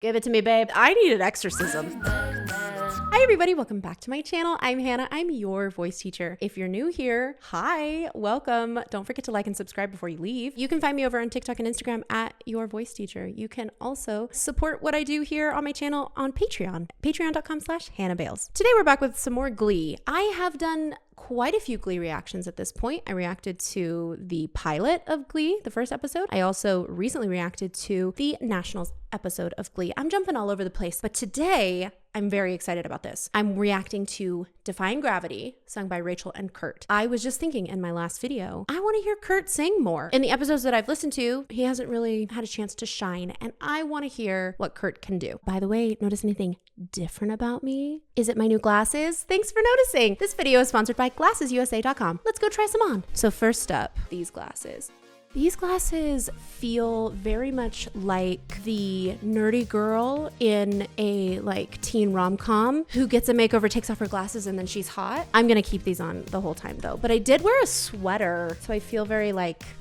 Give it to me, babe. I need an exorcism. Hi everybody, welcome back to my channel. I'm Hannah, I'm your voice teacher. If you're new here, hi, welcome. Don't forget to like and subscribe before you leave. You can find me over on TikTok and Instagram at your voice teacher. You can also support what I do here on my channel on Patreon, patreon.com/Hannah Bayles. Today we're back with some more Glee. I have done quite a few Glee reactions at this point. I reacted to the pilot of Glee, the first episode. I also recently reacted to the Nationals episode of Glee. I'm jumping all over the place, but today I'm very excited about this. I'm reacting to Defying Gravity, sung by Rachel and Kurt. I was just thinking in my last video, I want to hear Kurt sing more. In the episodes that I've listened to, he hasn't really had a chance to shine, and I want to hear what Kurt can do. By the way, notice anything different about me? Is it my new glasses? Thanks for noticing. This video is sponsored by GlassesUSA.com. Let's go try some on. So first up, these glasses. These glasses feel very much like the nerdy girl in a teen rom-com who gets a makeover, takes off her glasses, and then she's hot. I'm gonna keep these on the whole time though. But I did wear a sweater, so I feel very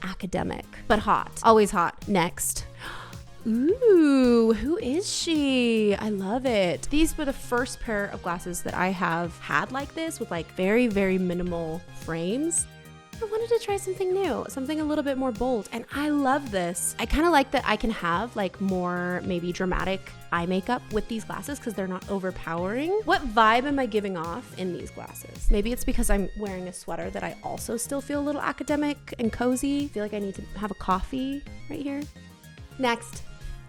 academic, but hot. Always hot. Next. Ooh, who is she? I love it. These were the first pair of glasses that I have had like this with very, very minimal frames. I wanted to try something new, something a little bit more bold, and I love this. I kind of like that I can have more maybe dramatic eye makeup with these glasses because they're not overpowering. What vibe am I giving off in these glasses? Maybe it's because I'm wearing a sweater that I also still feel a little academic and cozy. I feel like I need to have a coffee right here. Next.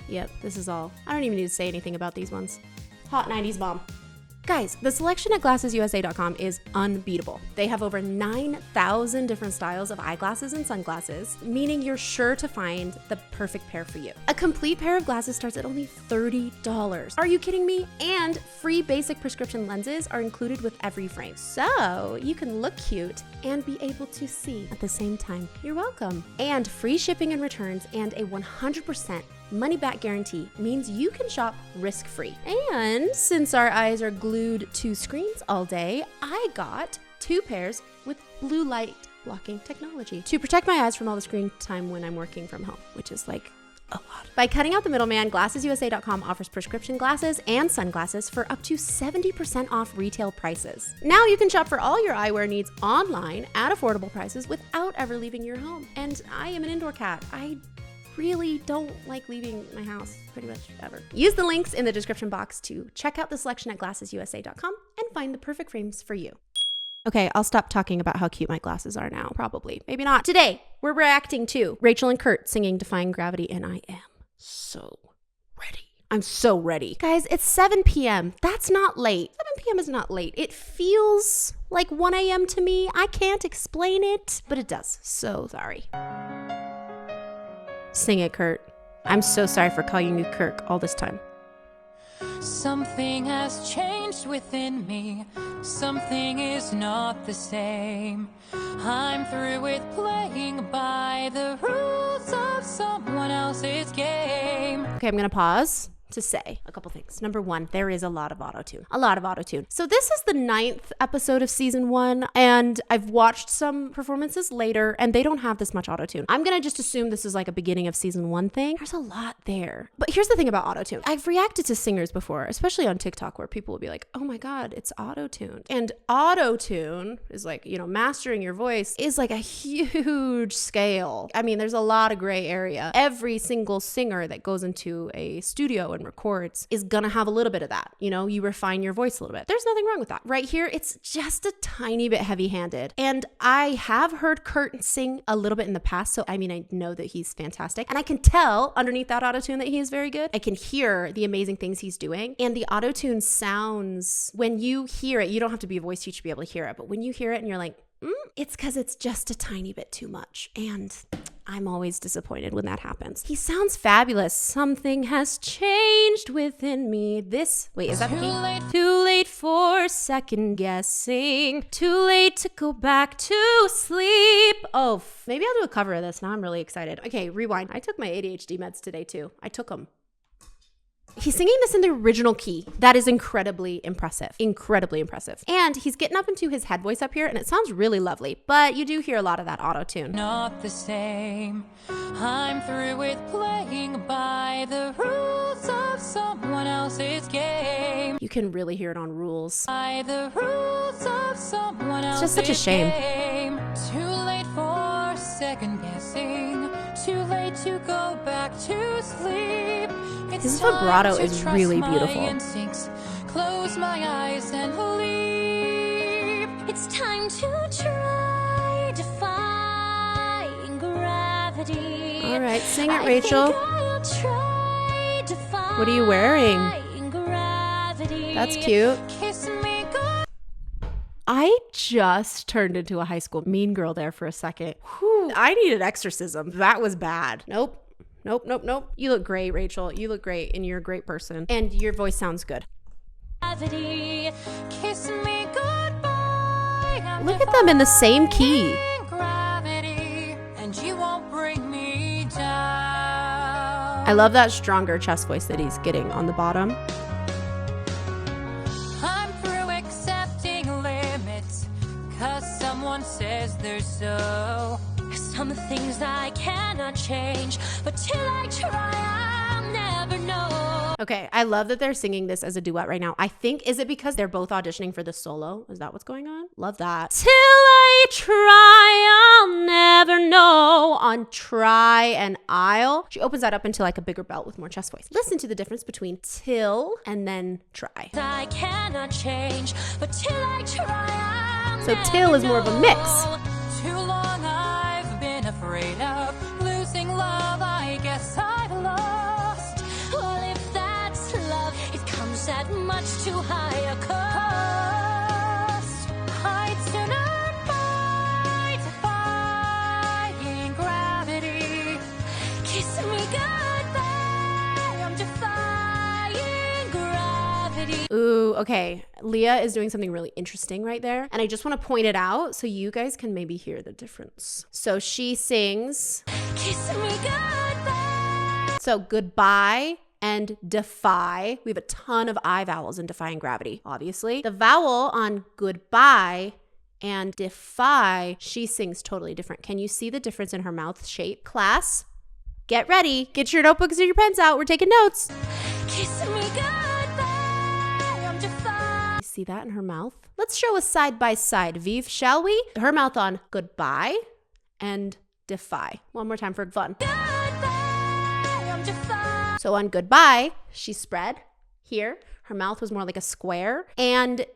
Yep, this is all. I don't even need to say anything about these ones. Hot 90s mom. Guys, the selection at GlassesUSA.com is unbeatable. They have over 9,000 different styles of eyeglasses and sunglasses, meaning you're sure to find the perfect pair for you. A complete pair of glasses starts at only $30. Are you kidding me? And free basic prescription lenses are included with every frame. So you can look cute and be able to see at the same time. You're welcome. And free shipping and returns and a 100% money-back guarantee means you can shop risk-free. And since our eyes are glued to screens all day, I got 2 pairs with blue light blocking technology to protect my eyes from all the screen time when I'm working from home, which is a lot. By cutting out the middleman, GlassesUSA.com offers prescription glasses and sunglasses for up to 70% off retail prices. Now you can shop for all your eyewear needs online at affordable prices without ever leaving your home. And I am an indoor cat. I really don't like leaving my house pretty much ever. Use the links in the description box to check out the selection at GlassesUSA.com and find the perfect frames for you. Okay, I'll stop talking about how cute my glasses are now. Probably. Maybe not. Today, we're reacting to Rachel and Kurt singing Defying Gravity, and I am so ready. I'm so ready. Guys, it's 7 p.m. That's not late. 7 p.m. is not late. It feels like 1 a.m. to me. I can't explain it, but it does. So sorry. Sing it, Kurt. I'm so sorry for calling you Kirk all this time. Something has changed within me. Something is not the same. I'm through with playing by the rules of someone else's game. Okay, I'm gonna pause to say a couple things. Number one, there is a lot of autotune. A lot of autotune. So this is the 9th episode of season 1, and I've watched some performances later, and they don't have this much autotune. I'm gonna just assume this is a beginning of season 1 thing. There's a lot there. But here's the thing about autotune. I've reacted to singers before, especially on TikTok, where people will be like, oh my God, it's autotune. And autotune is mastering your voice is a huge scale. I mean, there's a lot of gray area. Every single singer that goes into a studio and records is gonna have a little bit of that. You refine your voice a little bit. There's nothing wrong with that. Right here, it's just a tiny bit heavy-handed. And I have heard Kurt sing a little bit in the past, so I know that he's fantastic. And I can tell underneath that autotune that he is very good. I can hear the amazing things he's doing. And the autotune sounds, when you hear it, you don't have to be a voice teacher to be able to hear it, but when you hear it and you're like, it's because it's just a tiny bit too much. And I'm always disappointed when that happens. He sounds fabulous. Something has changed within me. Wait, is that the key? Too late for second guessing. Too late to go back to sleep. Oh, maybe I'll do a cover of this. Now I'm really excited. Okay, rewind. I took my ADHD meds today too. I took them. He's singing this in the original key. That is incredibly impressive. Incredibly impressive. And he's getting up into his head voice up here, and it sounds really lovely, but you do hear a lot of that auto-tune. Not the same. I'm through with playing by the rules of someone else's game. You can really hear it on Rules. By the rules of someone else's It's just such a shame. game. Too late for second guessing. Too late to go back to sleep. It's His vibrato time to is trust really my beautiful. instincts. Close my eyes and leave. It's time to try defying gravity. All right, sing it, Rachel. What are you wearing? That's cute. Kiss me good. I just turned into a high school mean girl there for a second. Whew, I needed exorcism. That was bad. Nope. Nope, nope, nope. You look great, Rachel. You look great, and you're a great person. And your voice sounds good. Gravity. Kiss me goodbye. I'm Look at them in the same key. defying gravity, and you won't bring me down. I love that stronger chest voice that he's getting on the bottom. I'm through accepting limits, 'cause someone says they're so. Some things I cannot change, but till I try, I'll never know. Okay, I love that they're singing this as a duet right now. I think, is it because they're both auditioning for the solo? Is that what's going on? Love that. Till I try, I'll never know. On try and I'll. She opens that up into like a bigger belt with more chest voice. Listen to the difference between till and then try. I cannot change, but till I try, I'll So never till is more of a mix. know. Too long I've been afraid of losing love. I guess I've lost. Well, if that's love, it comes at much too high a cost. I'd sooner fight defying gravity. Kiss me goodbye. I'm defying gravity. Ooh, okay. Leah is doing something really interesting right there. And I just want to point it out so you guys can maybe hear the difference. So she sings, Kiss me goodbye. so goodbye and defy. We have a ton of I vowels in defying gravity, obviously. The vowel on goodbye and defy, she sings totally different. Can you see the difference in her mouth shape? Class, get ready. Get your notebooks and your pens out. We're taking notes. Kiss me goodbye. I'm defying. You see that in her mouth? Let's show a side-by-side. Vive, shall we? Her mouth on goodbye and defy. One more time for fun. I'm defying. So on goodbye, she spread here. Her mouth was more like a square and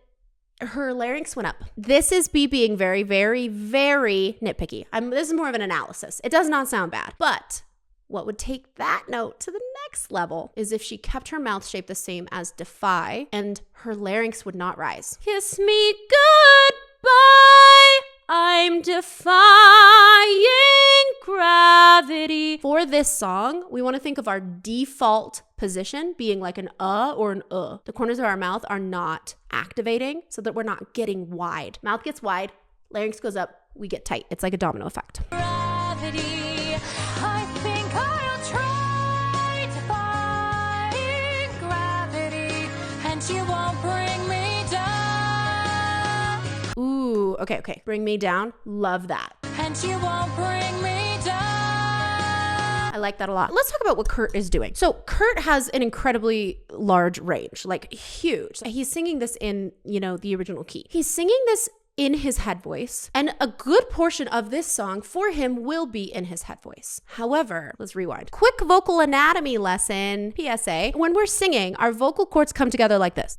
her larynx went up. This is me being very, very, very nitpicky. This is more of an analysis. It does not sound bad, but what would take that note to the next level is if she kept her mouth shape the same as defy and her larynx would not rise. Kiss me goodbye. I'm defying gravity. For this song, we want to think of our default position being like an or an The corners of our mouth are not activating so that we're not getting wide. Mouth gets wide, larynx goes up, we get tight. It's like a domino effect. Gravity. I think I'll try defying gravity, and you won't bring me down. Ooh, okay. Bring me down. Love that. And you won't bring me down. I like that a lot. Let's talk about what Kurt is doing. So Kurt has an incredibly large range, like huge. He's singing this in, the original key. He's singing this in his head voice, and a good portion of this song for him will be in his head voice. However, let's rewind. Quick vocal anatomy lesson, PSA. When we're singing, our vocal cords come together like this.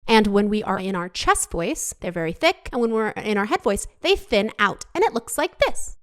And when we are in our chest voice, they're very thick. And when we're in our head voice, they thin out. And it looks like this.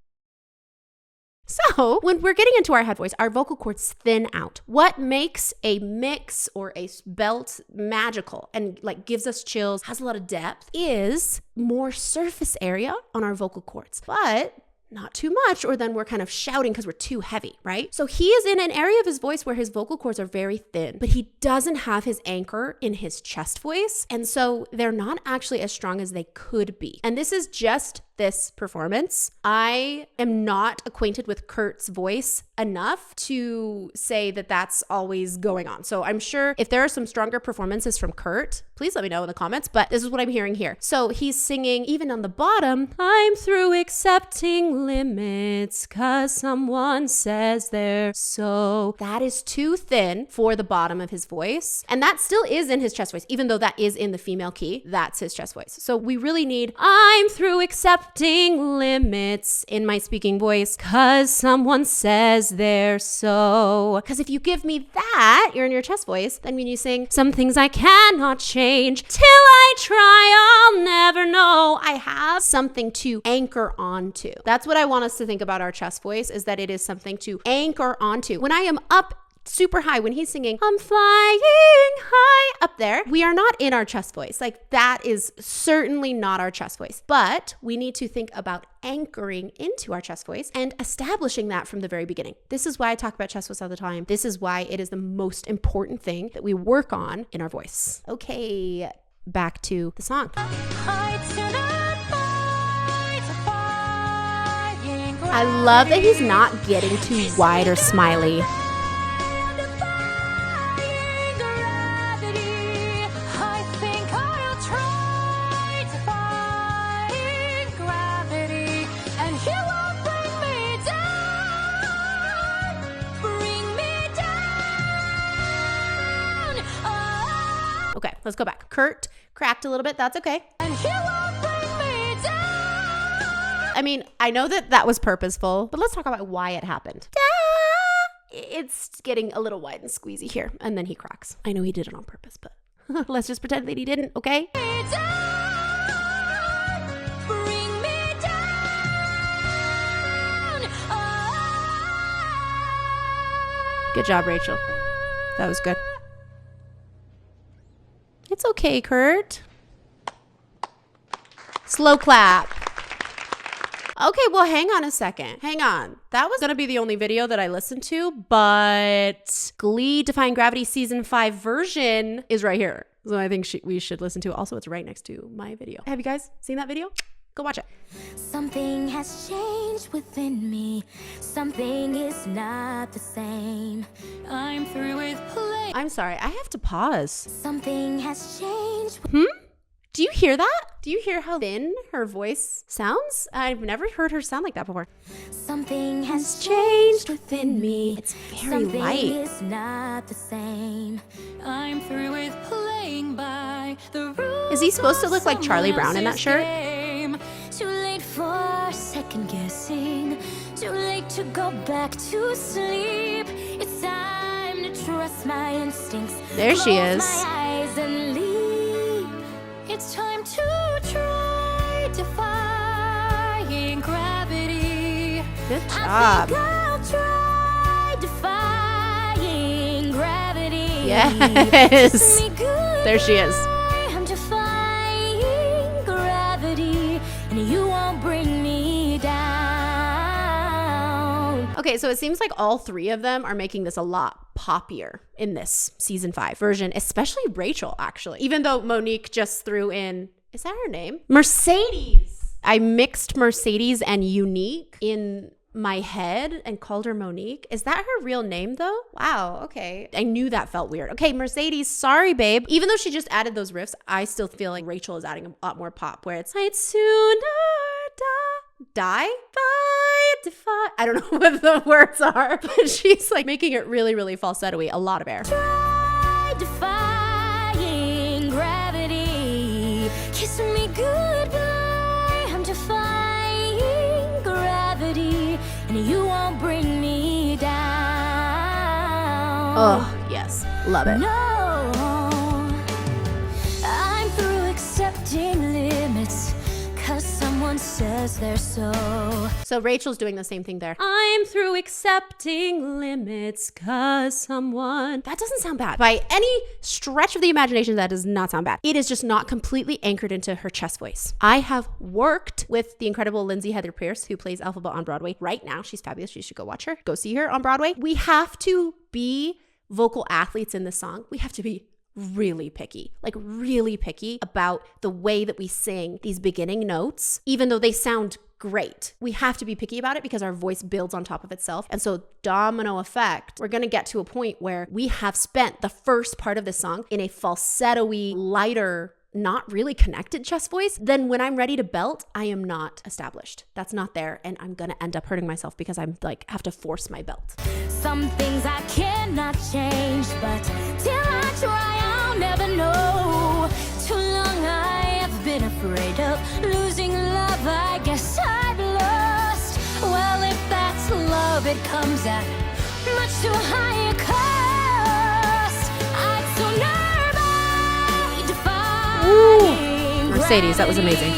So when we're getting into our head voice, our vocal cords thin out. What makes a mix or a belt magical and gives us chills, has a lot of depth, is more surface area on our vocal cords. But not too much, or then we're kind of shouting because we're too heavy, right? So he is in an area of his voice where his vocal cords are very thin, but he doesn't have his anchor in his chest voice. And so they're not actually as strong as they could be. And this is just this performance. I am not acquainted with Kurt's voice enough to say that that's always going on. So I'm sure if there are some stronger performances from Kurt, please let me know in the comments, but this is what I'm hearing here. So he's singing, even on the bottom, I'm through accepting limits cause someone says they're so. That is too thin for the bottom of his voice. And that still is in his chest voice, even though that is in the female key, that's his chest voice. So we really need, I'm through accepting limits in my speaking voice cause someone says they're so. Because if you give me that, you're in your chest voice, then when you sing, some things I cannot change, till I try, I'll never know. I have something to anchor onto. That's what I want us to think about our chest voice, is that it is something to anchor onto. When I am up super high, when he's singing, I'm flying high up there, we are not in our chest voice. Like that is certainly not our chest voice, but we need to think about anchoring into our chest voice and establishing that from the very beginning. This is why I talk about chest voice all the time. This is why it is the most important thing that we work on in our voice. Okay, back to the song. I love that he's not getting too wide or smiley. Okay, let's go back. Kurt cracked a little bit. That's okay. And he won't bring me down. I mean, I know that that was purposeful, but let's talk about why it happened. It's getting a little wide and squeezy here, and then he cracks. I know he did it on purpose, but let's just pretend that he didn't, okay? Bring me down. Good job, Rachel. That was good. It's okay, Kurt. Slow clap. Okay, well, hang on a second. Hang on. That was going to be the only video that I listened to, but Glee Defying Gravity Season 5 version is right here. So I think we should listen to it. Also, it's right next to my video. Have you guys seen that video? Go watch it. Something has changed within me. Something is not the same. I'm through with play. I'm sorry. I have to pause. Something has changed. Do you hear that? Do you hear how thin her voice sounds? I've never heard her sound like that before. Something has changed within me. It's very light. Something is not the same. I'm through with playing by the rules. Is he supposed to look like Charlie Brown in that shirt? Too late for second guessing. Too late to go back to sleep. It's time to trust my instincts. There she is. Close my eyes and leave. It's time to try defying gravity. Good job. I think I'll try defying gravity. Yes. There she is. I'm defying gravity, and you won't bring me down. Okay, so it seems like all three of them are making this a lot poppier in this season 5 version, especially Rachel, actually. Even though Monique just threw in, is that her name? Mercedes. I mixed Mercedes and Unique in my head and called her Monique. Is that her real name though? Wow, okay. I knew that felt weird. Okay, Mercedes, sorry babe. Even though she just added those riffs, I still feel like Rachel is adding a lot more pop, where it's I'd sooner die by defy. I don't know what the words are, but she's like making it really, really falsetto-y. A lot of air. Try defying gravity. Kiss me goodbye. I'm defying gravity, and you won't bring me down. Oh, yes. Love it. No, I'm through accepting limits, 'cause someone says they're so. So Rachel's doing the same thing there. I'm through accepting limits 'cause someone. That doesn't sound bad. By any stretch of the imagination, that does not sound bad. It is just not completely anchored into her chest voice. I have worked with the incredible Lindsay Heather Pierce, who plays Elphaba on Broadway right now. She's fabulous. You should go watch her. Go see her on Broadway. We have to be vocal athletes in this song. We have to be really picky about the way that we sing these beginning notes, even though they sound great. We have to be picky about it because our voice builds on top of itself. And so domino effect, we're going to get to a point where we have spent the first part of the song in a falsetto-y, lighter, not really connected chest voice. Then when I'm ready to belt, I am not established. That's not there. And I'm going to end up hurting myself because I'm like, have to force my belt. Some things I cannot change, but till I try, I'll never know. Too long I have been afraid of losing love. I guess I've lost. Well, if that's love, it comes at much too high a cost. I'd so never define. Ooh, Mercedes, that was amazing.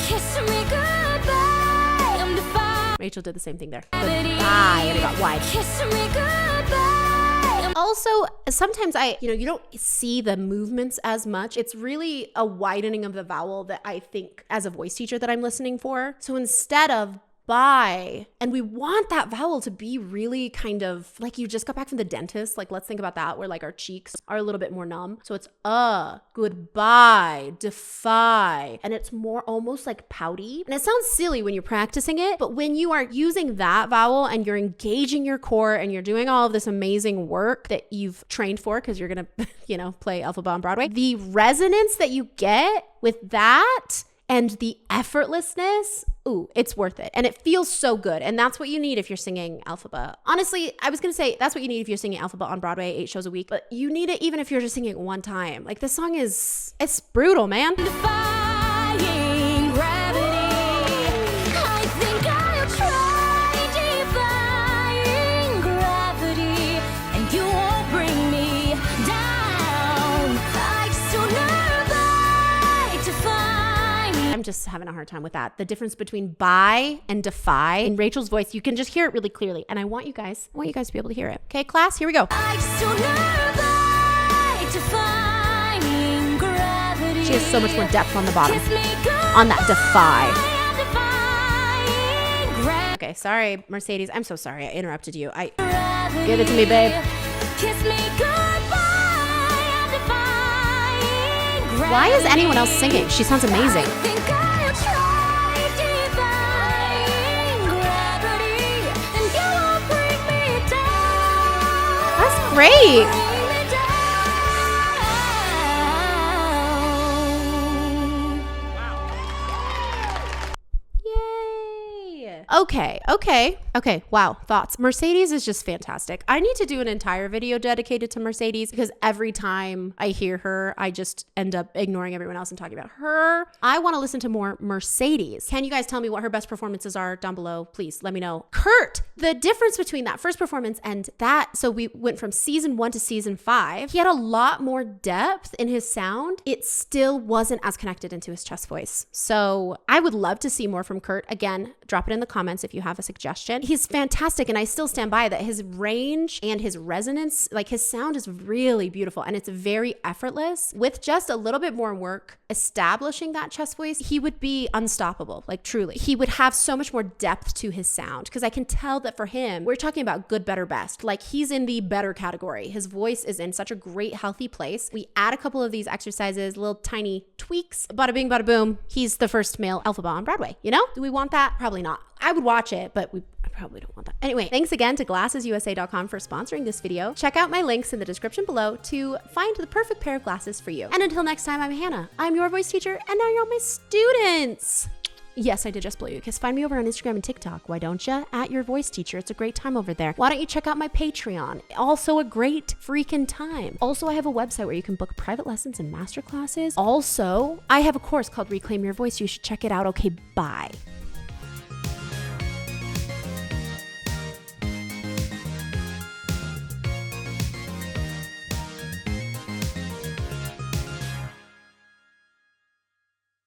Kiss me goodbye. I'm defying. Rachel did the same thing there. Goodbye, and it got wide. Kiss me goodbye. Also, sometimes you don't see the movements as much. It's really a widening of the vowel that I think as a voice teacher that I'm listening for. So instead of by, and we want that vowel to be really kind of like you just got back from the dentist. Like, let's think about that, where like our cheeks are a little bit more numb. So it's goodbye, defy. And it's more almost like pouty. And it sounds silly when you're practicing it, but when you are using that vowel and you're engaging your core and you're doing all of this amazing work that you've trained for, because you're going to, play Elphaba on Broadway, the resonance that you get with that and the effortlessness, ooh, it's worth it. And it feels so good. And that's what you need if you're singing Elphaba. Honestly, I was going to say that's what you need if you're singing Elphaba on Broadway 8 shows a week. But you need it even if you're just singing it one time. Like, this song it's brutal, man. Defying gravity. I think I'll try defying gravity, and you won't bring me down. I'd sooner defy. I'm just having a hard time with that. The difference between by and defy in Rachel's voice, you can just hear it really clearly. And I want you guys to be able to hear it. Okay, class, here we go. I'd sooner defying gravity. She has so much more depth on the bottom, Kiss me goodbye, on that defy. defying gravity. Okay, sorry, Mercedes. I'm so sorry I interrupted you. Give it to me, babe. Kiss me goodbye, defying gravity. Why is anyone else singing? She sounds amazing. I think I'll try defying gravity, and you won't bring me down. That's great. Bring me down. Yay. Okay. Wow. Thoughts. Mercedes is just fantastic. I need to do an entire video dedicated to Mercedes because every time I hear her, I just end up ignoring everyone else and talking about her. I want to listen to more Mercedes. Can you guys tell me what her best performances are down below? Please let me know. Kurt, the difference between that first performance and that, so we went from season 1 to season 5. He had a lot more depth in his sound. It still wasn't as connected into his chest voice. So I would love to see more from Kurt. Again, drop it in the comments if you have a suggestion. He's fantastic, and I still stand by that. His range and his resonance, like his sound is really beautiful, and it's very effortless. With just a little bit more work establishing that chest voice, he would be unstoppable, like truly. He would have so much more depth to his sound because I can tell that for him, we're talking about good, better, best. Like, he's in the better category. His voice is in such a great, healthy place. We add a couple of these exercises, little tiny tweaks, bada bing, bada boom. He's the first male Elphaba on Broadway, you know? Do we want that? Probably not. I would watch it, but I probably don't want that. Anyway, thanks again to glassesusa.com for sponsoring this video. Check out my links in the description below to find the perfect pair of glasses for you. And until next time, I'm Hannah. I'm your voice teacher, and now you're all my students. Yes, I did just blow you, because find me over on Instagram and TikTok. Why don't you? At your voice teacher. It's a great time over there. Why don't you check out my Patreon? Also a great freaking time. Also, I have a website where you can book private lessons and masterclasses. Also, I have a course called Reclaim Your Voice. You should check it out. Okay, bye.